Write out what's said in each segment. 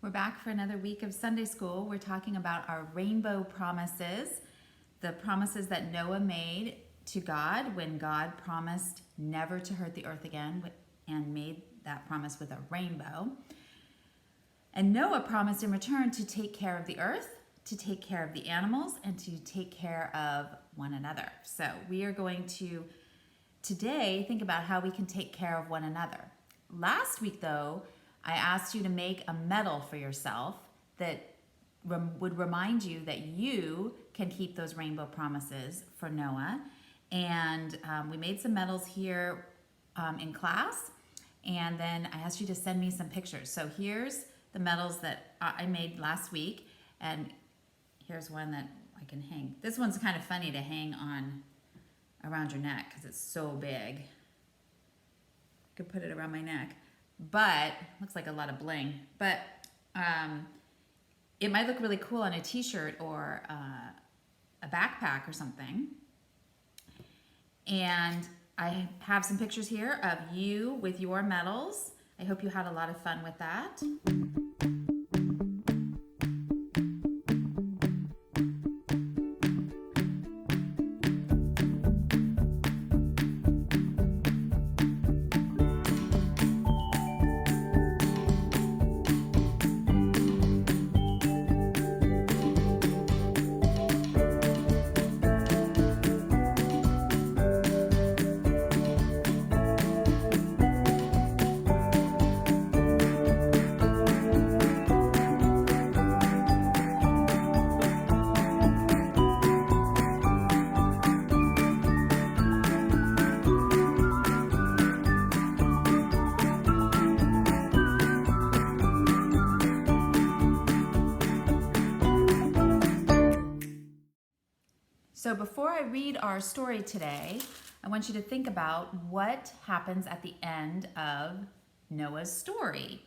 We're back for another week of Sunday school. We're talking about our rainbow promises, the promises that Noah made to God when God promised never to hurt the earth again and made that promise with a rainbow. And Noah promised in return to take care of the earth, to take care of the animals, and to take care of one another. So we are going to today think about how we can take care of one another. Last week, though, I asked you to make a medal for yourself that would remind you that you can keep those rainbow promises for Noah. And we made some medals here in class. And then I asked you to send me some pictures. So here's the medals that I made last week. And here's one that I can hang. This one's kind of funny to hang on around your neck because it's so big. I could put it around my neck. But looks like a lot of bling. But it might look really cool on a t-shirt or a backpack or something. And I have some pictures here of you with your medals. I hope you had a lot of fun with that. So before I read our story today, I want you to think about what happens at the end of Noah's story.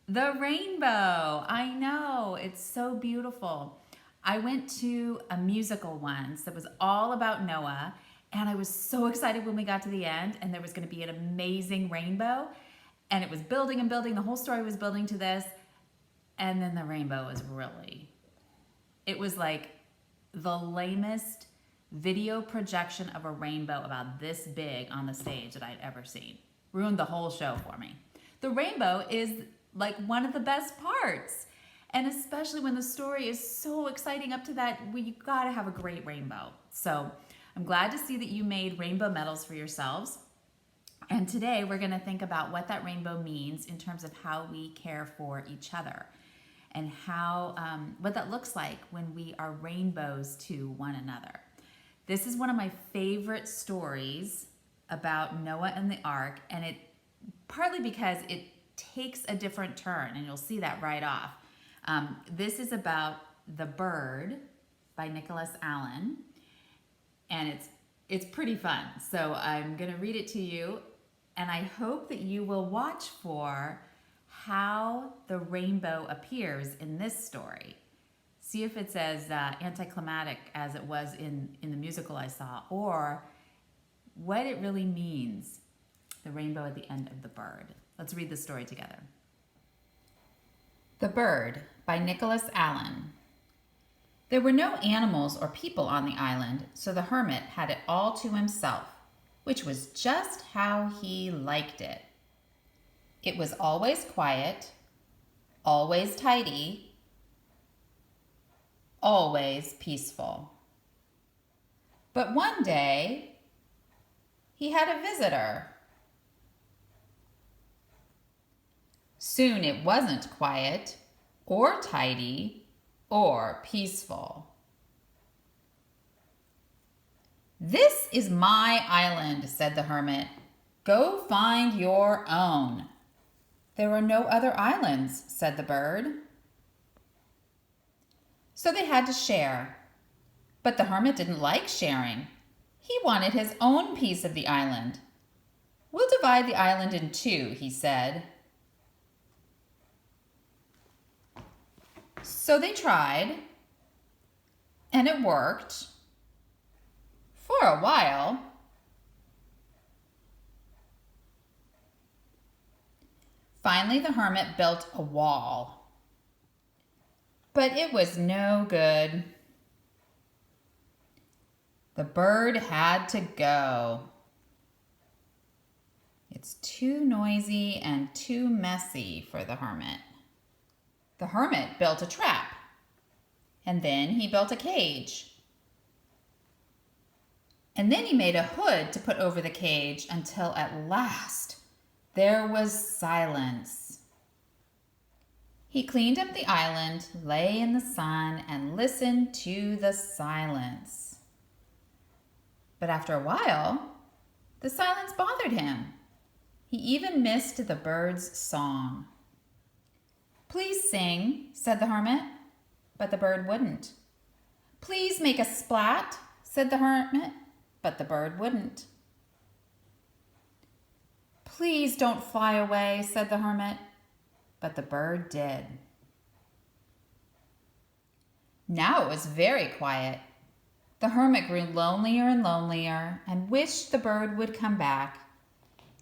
The rainbow. I know, it's so beautiful. I went to a musical once that was all about Noah, and I was so excited when we got to the end and there was going to be an amazing rainbow, and it was building and building. The whole story was building to this, and then the rainbow was it was like the lamest video projection of a rainbow about this big on the stage that I'd ever seen. Ruined the whole show for me. The rainbow is like one of the best parts. And especially when the story is so exciting up to that, you gotta have a great rainbow. So I'm glad to see that you made rainbow medals for yourselves. And today we're gonna think about what that rainbow means in terms of how we care for each other, and how what that looks like when we are rainbows to one another. This is one of my favorite stories about Noah and the ark, and it partly because it takes a different turn, and you'll see that right off. This is about The Bird by Nicholas Allen, and it's pretty fun. So I'm gonna read it to you, and I hope that you will watch for how the rainbow appears in this story. See if it's as anticlimactic as it was in the musical I saw, or what it really means, the rainbow at the end of The Bird. Let's read the story together. The Bird by Nicholas Allen. There were no animals or people on the island, so the hermit had it all to himself, which was just how he liked it. It was always quiet, always tidy, always peaceful. But one day, he had a visitor. Soon it wasn't quiet, or tidy, or peaceful. "This is my island," said the hermit. "Go find your own." "There are no other islands," said the bird. So they had to share. But the hermit didn't like sharing. He wanted his own piece of the island. "We'll divide the island in two," he said. So they tried, and it worked for a while. Finally, the hermit built a wall. But it was no good. The bird had to go. It's too noisy and too messy for the hermit. The hermit built a trap, and then he built a cage. And then he made a hood to put over the cage until at last there was silence. He cleaned up the island, lay in the sun, and listened to the silence. But after a while, the silence bothered him. He even missed the bird's song. "Please sing," said the hermit, but the bird wouldn't. "Please make a splat," said the hermit, but the bird wouldn't. "Please don't fly away," said the hermit, but the bird did. Now it was very quiet. The hermit grew lonelier and lonelier and wished the bird would come back.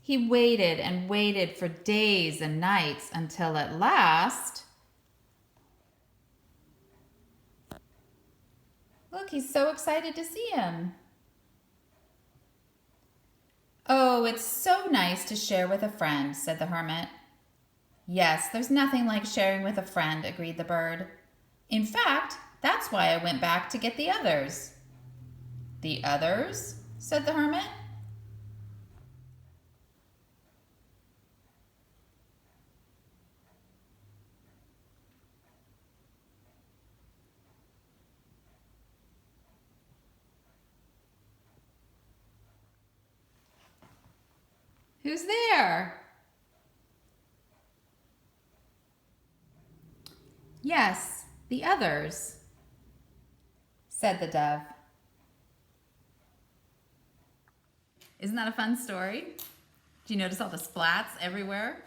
He waited and waited for days and nights until at last... Look, he's so excited to see him. "Oh, it's so nice to share with a friend," said the hermit. "Yes, there's nothing like sharing with a friend," agreed the bird. "In fact, that's why I went back to get the others." "The others?" said the hermit. Who's there? "Yes, the others," said the dove. Isn't that a fun story? Do you notice all the splats everywhere?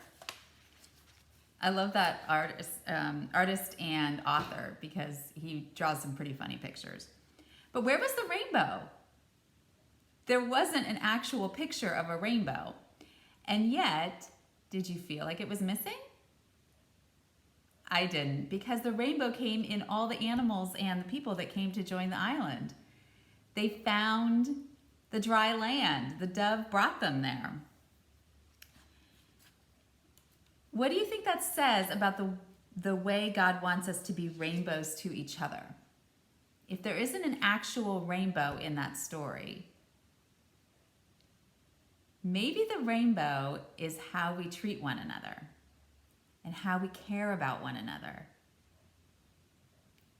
I love that artist and author because he draws some pretty funny pictures. But where was the rainbow? There wasn't an actual picture of a rainbow. And yet, did you feel like it was missing? I didn't, because the rainbow came in all the animals and the people that came to join the island. They found the dry land. The dove brought them there. What do you think that says about the way God wants us to be rainbows to each other? If there isn't an actual rainbow in that story, maybe the rainbow is how we treat one another and how we care about one another.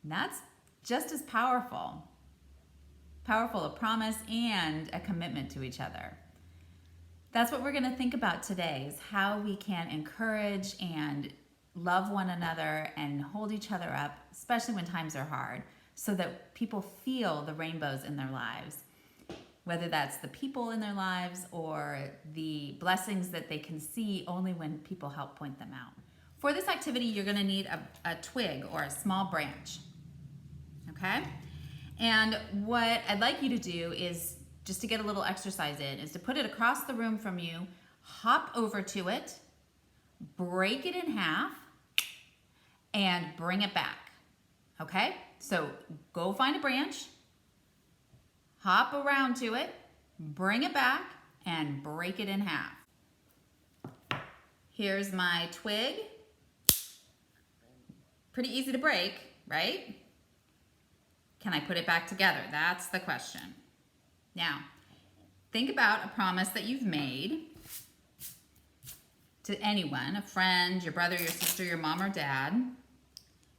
And that's just as powerful. Powerful, a promise and a commitment to each other. That's what we're going to think about today, is how we can encourage and love one another and hold each other up, especially when times are hard, so that people feel the rainbows in their lives. Whether that's the people in their lives or the blessings that they can see only when people help point them out. For this activity, you're going to need a twig or a small branch, okay? And what I'd like you to do is, just to get a little exercise in, is to put it across the room from you, hop over to it, break it in half, and bring it back, okay? So go find a branch, hop around to it, bring it back, and break it in half. Here's my twig. Pretty easy to break, right? Can I put it back together? That's the question. Now, think about a promise that you've made to anyone, a friend, your brother, your sister, your mom or dad.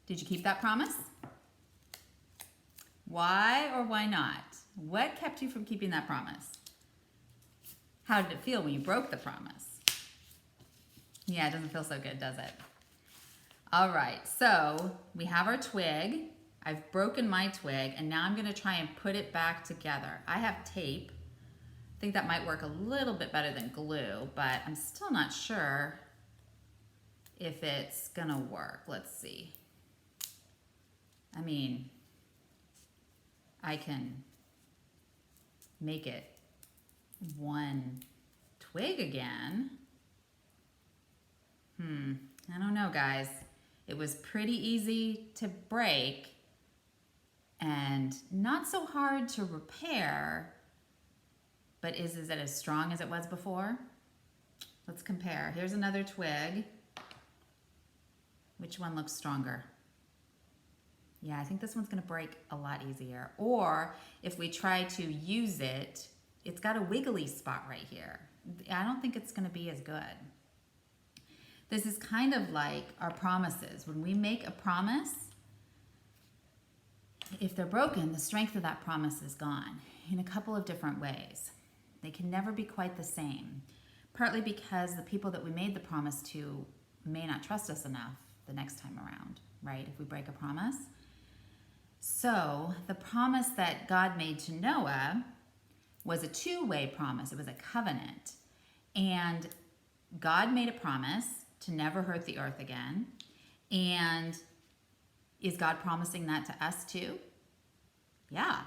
Did you keep that promise? Why or why not? What kept you from keeping that promise? How did it feel when you broke the promise? Yeah, it doesn't feel so good, does it? All right, so we have our twig. I've broken my twig, and now I'm going to try and put it back together. I have tape. I think that might work a little bit better than glue, but I'm still not sure if it's going to work. Let's see. I mean, I can make it one twig again. know, guys. It was pretty easy to break and not so hard to repair, but is it as strong as it was before? Let's compare. Here's another twig. Which one looks stronger? Yeah, I think this one's gonna break a lot easier. Or if we try to use it, it's got a wiggly spot right here. I don't think it's gonna be as good. This is kind of like our promises. When we make a promise, if they're broken, the strength of that promise is gone in a couple of different ways. They can never be quite the same, partly because the people that we made the promise to may not trust us enough the next time around, right? If we break a promise. So the promise that God made to Noah was a two-way promise. It was a covenant. And God made a promise to never hurt the earth again. And is God promising that to us too? Yeah.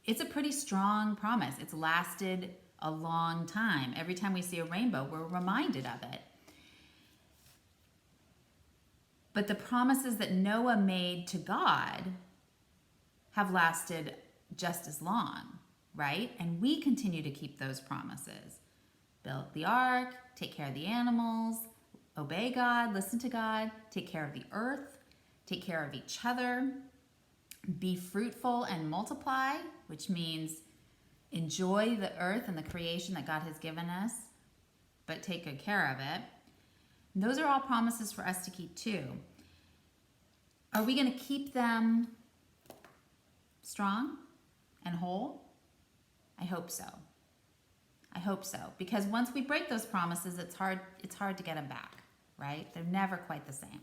It's a pretty strong promise. It's lasted a long time. Every time we see a rainbow, we're reminded of it. But the promises that Noah made to God have lasted just as long, right? And we continue to keep those promises. Build the ark, take care of the animals, obey God, listen to God, take care of the earth, take care of each other, be fruitful and multiply, which means enjoy the earth and the creation that God has given us, but take good care of it. And those are all promises for us to keep too. Are we going to keep them strong and whole? I hope so. I hope so. Because once we break those promises, it's hard to get them back, right? They're never quite the same.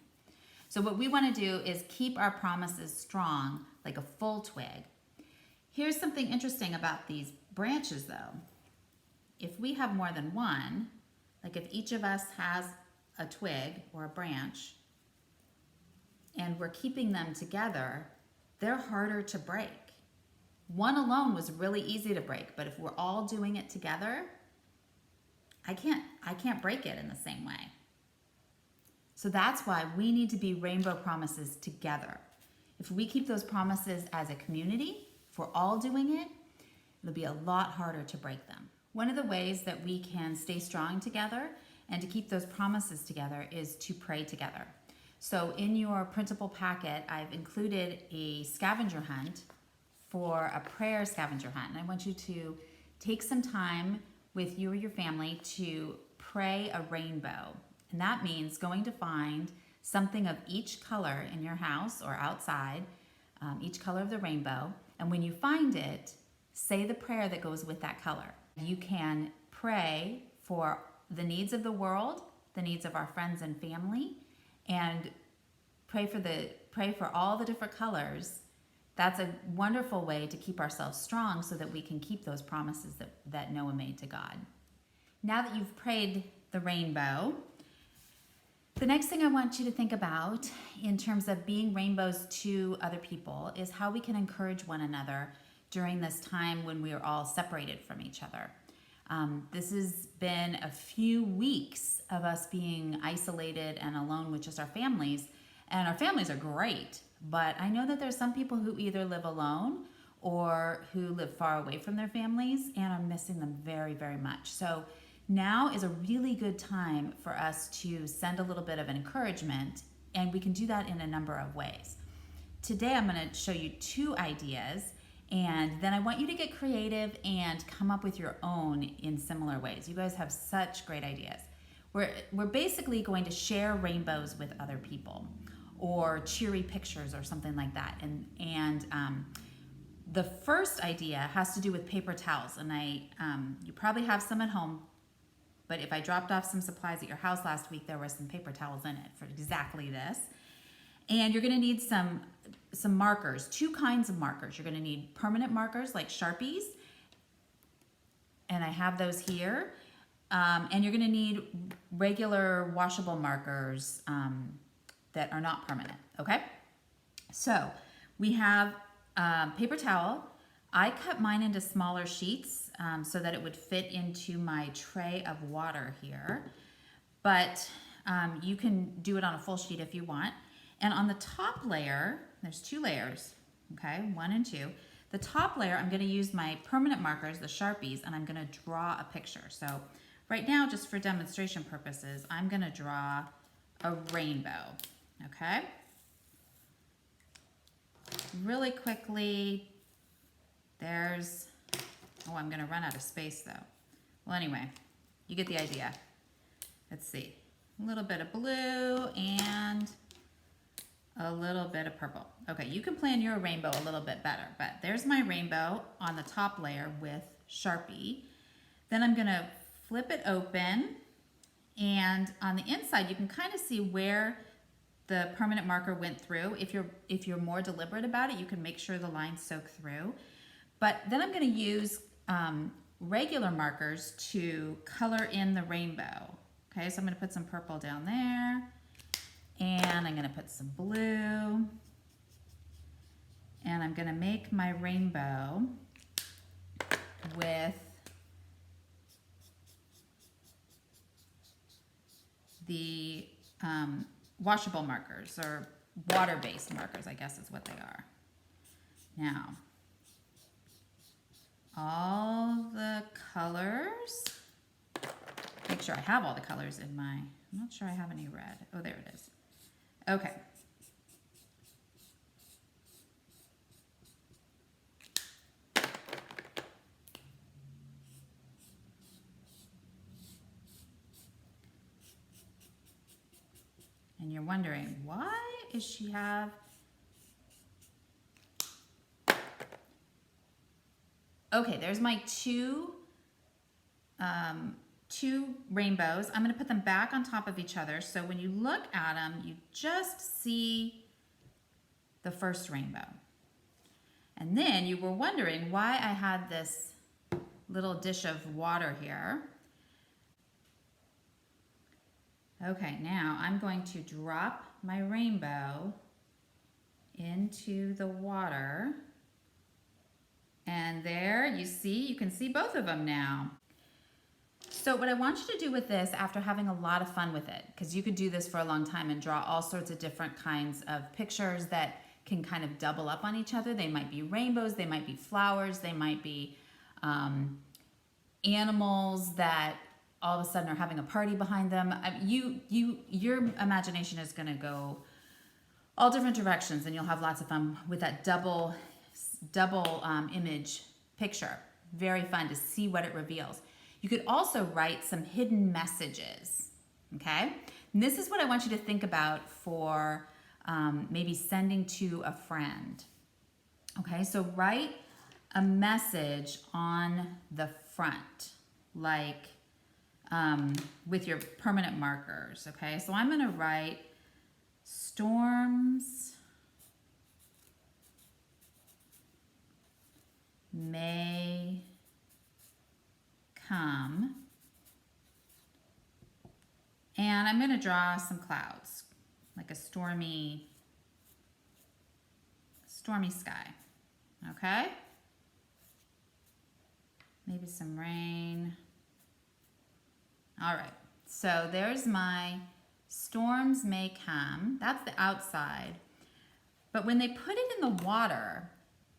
So what we want to do is keep our promises strong, like a full twig. Here's something interesting about these branches though. If we have more than one, like if each of us has a twig or a branch, and we're keeping them together, they're harder to break. One alone was really easy to break, but if we're all doing it together, I can't break it in the same way. So that's why we need to be rainbow promises together. If we keep those promises as a community, if we're all doing it, it'll be a lot harder to break them. One of the ways that we can stay strong together and to keep those promises together is to pray together. So in your printable packet, I've included a scavenger hunt for a prayer scavenger hunt. And I want you to take some time with you or your family to pray a rainbow. And that means going to find something of each color in your house or outside, each color of the rainbow. And when you find it, say the prayer that goes with that color. You can pray for the needs of the world, the needs of our friends and family, and pray for all the different colors. That's a wonderful way to keep ourselves strong so that we can keep those promises that Noah made to God. Now that you've prayed the rainbow, the next thing I want you to think about in terms of being rainbows to other people is how we can encourage one another during this time when we are all separated from each other. This has been a few weeks of us being isolated and alone with just our families, and our families are great, but I know that there's some people who either live alone or who live far away from their families and are missing them very, very much. So now is a really good time for us to send a little bit of an encouragement, and we can do that in a number of ways. Today I'm going to show you 2 ideas, and then I want you to get creative and come up with your own in similar ways. You guys have such great ideas. We're basically going to share rainbows with other people, or cheery pictures or something like that. And the first idea has to do with paper towels, and you probably have some at home. But if I dropped off some supplies at your house last week, there were some paper towels in it for exactly this. And you're gonna need some markers, 2 kinds of markers. You're gonna need permanent markers like Sharpies, and I have those here. And you're gonna need regular washable markers that are not permanent, okay? So we have paper towel. I cut mine into smaller sheets so that it would fit into my tray of water here. But You can do it on a full sheet if you want. And on the top layer, there's 2 layers, okay, 1 and 2. The top layer, I'm going to use my permanent markers, the Sharpies, and I'm going to draw a picture. So right now, just for demonstration purposes, I'm going to draw a rainbow, okay? Really quickly, there's, oh, I'm going to run out of space though. Well, anyway, you get the idea. Let's see, a little bit of blue and a little bit of purple. Okay, you can plan your rainbow a little bit better, but there's my rainbow on the top layer with Sharpie. Then I'm gonna flip it open, and on the inside you can kind of see where the permanent marker went through. If you're more deliberate about it, you can make sure the lines soak through. But then I'm gonna use regular markers to color in the rainbow. Okay, so I'm gonna put some purple down there, and I'm gonna put some blue, and I'm gonna make my rainbow with the washable markers, or water-based markers, I guess is what they are. Now, all the colors, make sure I have all the colors in my, I'm not sure I have any red. Oh, there it is. Okay. And you're wondering, why is she have... Okay, there's my two rainbows. I'm going to put them back on top of each other, so when you look at them, you just see the first rainbow. And then you were wondering why I had this little dish of water here. Okay, now I'm going to drop my rainbow into the water. And there, you can see both of them now. So what I want you to do with this, after having a lot of fun with it, because you could do this for a long time and draw all sorts of different kinds of pictures that can kind of double up on each other. They might be rainbows, they might be flowers, they might be animals that all of a sudden are having a party behind them. Your imagination is gonna go all different directions, and you'll have lots of fun with that double image picture. Very fun to see what it reveals. You could also write some hidden messages, okay? And this is what I want you to think about for maybe sending to a friend. Okay, so write a message on the front, like with your permanent markers, okay? So I'm gonna write storms may come, and I'm going to draw some clouds, like a stormy sky, okay? Maybe some rain. All right, so there's my storms may come. That's the outside. But when they put it in the water,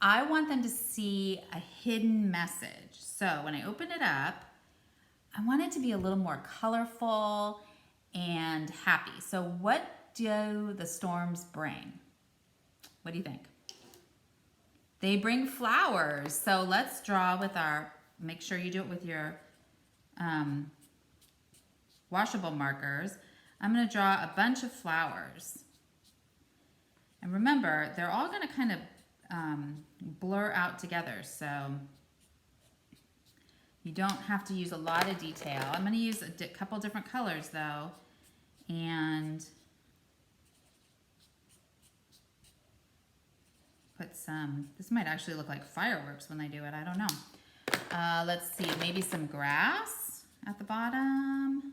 I want them to see a hidden message. So when I open it up, I want it to be a little more colorful and happy. So what do the storms bring? What do you think? They bring flowers. So let's draw with our, make sure you do it with your washable markers. I'm going to draw a bunch of flowers. And remember, they're all going to kind of blur out together, so you don't have to use a lot of detail. I'm going to use a couple different colors though, and put some, this might actually look like fireworks when I do it, I don't know. Let's see, maybe some grass at the bottom,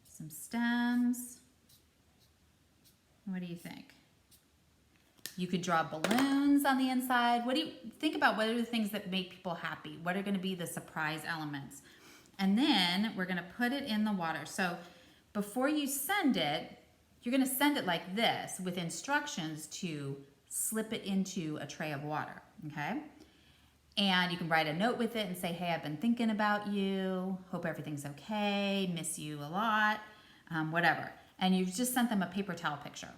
some stems. What do you think? You could draw balloons on the inside. What do you think about? What are the things that make people happy? What are going to be the surprise elements? And then we're going to put it in the water. So before you send it, you're going to send it like this with instructions to slip it into a tray of water, okay? And you can write a note with it and say, hey, I've been thinking about you, hope everything's okay, miss you a lot, whatever. And you've just sent them a paper towel picture,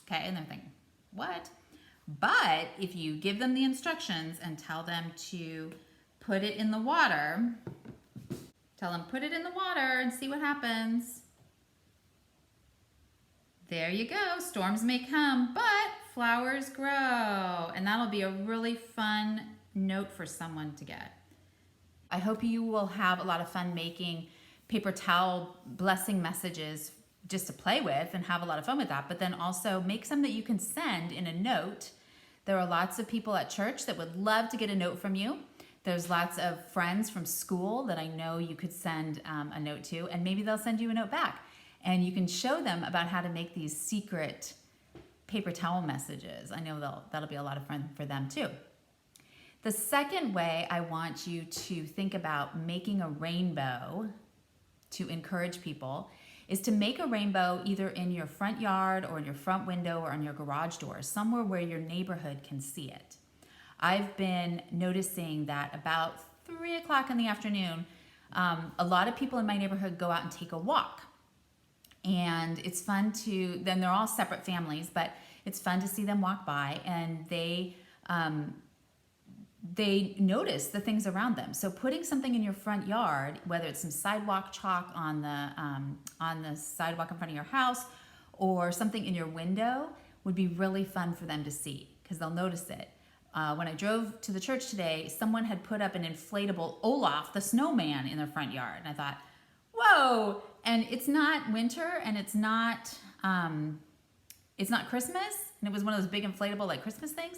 okay? And they're thinking, what? But if you give them the instructions and tell them to put it in the water, tell them put it in the water and see what happens. There you go, storms may come, but flowers grow. And that'll be a really fun note for someone to get. I hope you will have a lot of fun making paper towel blessing messages just to play with and have a lot of fun with that, but then also make some that you can send in a note. There are lots of people at church that would love to get a note from you. There's lots of friends from school that I know you could send a note to, and maybe they'll send you a note back. And you can show them about how to make these secret paper towel messages. I know that'll be a lot of fun for them too. The second way I want you to think about making a rainbow to encourage people is to make a rainbow either in your front yard or in your front window or on your garage door, somewhere where your neighborhood can see it. I've been noticing that about 3 o'clock in the afternoon, a lot of people in my neighborhood go out and take a walk. And it's fun then they're all separate families, but it's fun to see them walk by, and they notice the things around them. So putting something in your front yard, whether it's some sidewalk chalk on the sidewalk in front of your house or something in your window, would be really fun for them to see because they'll notice it. When I drove to the church today, someone had put up an inflatable Olaf the snowman in their front yard. And I thought, whoa, and it's not winter and it's not Christmas. And it was one of those big inflatable like Christmas things,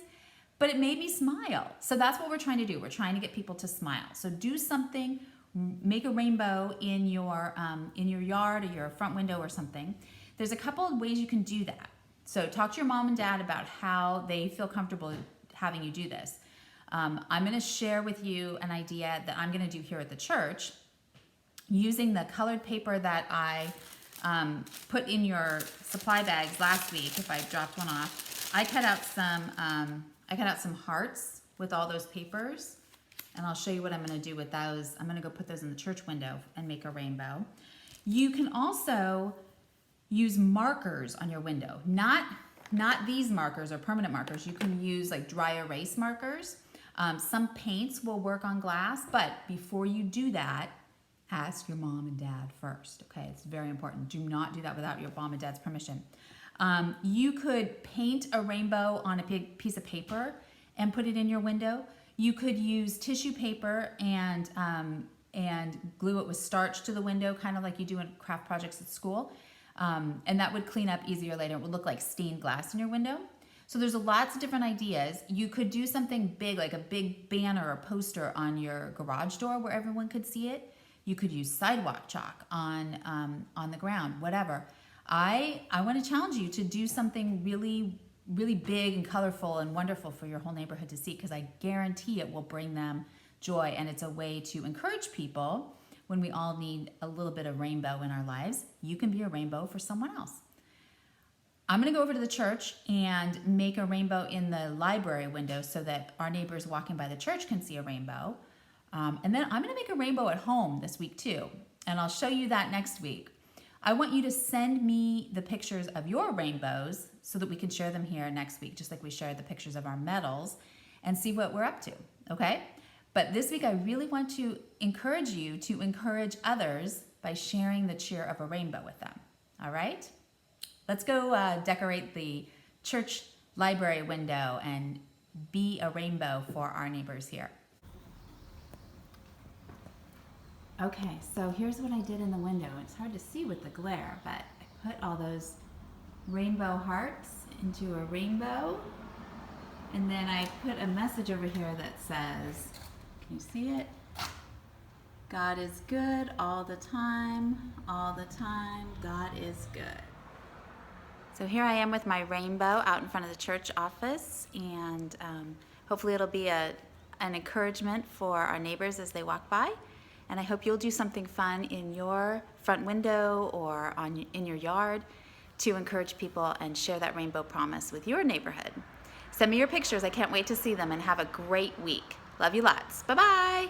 but it made me smile. So that's what we're trying to do. We're trying to get people to smile. So do something, make a rainbow in your yard or your front window or something. There's a couple of ways you can do that. So talk to your mom and dad about how they feel comfortable having you do this. I'm going to share with you an idea that I'm going to do here at the church using the colored paper that I put in your supply bags last week. If I dropped one off, I cut out some hearts with all those papers, and I'll show you what I'm going to do with those. I'm going to go put those in the church window and make a rainbow. You can also use markers on your window, not these markers or permanent markers. You can use like dry erase markers. Some paints will work on glass, but before you do that, ask your mom and dad first, okay? It's very important. Do not do that without your mom and dad's permission. You could paint a rainbow on a big piece of paper and put it in your window. You could use tissue paper and glue it with starch to the window, kind of like you do in craft projects at school. And that would clean up easier later. It would look like stained glass in your window. So there's lots of different ideas. You could do something big, like a big banner or poster on your garage door where everyone could see it. You could use sidewalk chalk on the ground, whatever. I want to challenge you to do something really, really big and colorful and wonderful for your whole neighborhood to see, because I guarantee it will bring them joy, and it's a way to encourage people when we all need a little bit of rainbow in our lives. You can be a rainbow for someone else. I'm going to go over to the church and make a rainbow in the library window so that our neighbors walking by the church can see a rainbow. And then I'm going to make a rainbow at home this week too, and I'll show you that next week. I want you to send me the pictures of your rainbows so that we can share them here next week, just like we shared the pictures of our medals, and see what we're up to, okay? But this week I really want to encourage you to encourage others by sharing the cheer of a rainbow with them, all right? Let's go decorate the church library window and be a rainbow for our neighbors here. Okay, so here's what I did in the window. It's hard to see with the glare, but I put all those rainbow hearts into a rainbow, and then I put a message over here that says, can you see it? God is good all the time, God is good. So here I am with my rainbow out in front of the church office, and hopefully it'll be an encouragement for our neighbors as they walk by. And I hope you'll do something fun in your front window or in your yard to encourage people and share that rainbow promise with your neighborhood. Send me your pictures. I can't wait to see them, and have a great week. Love you lots. Bye-bye.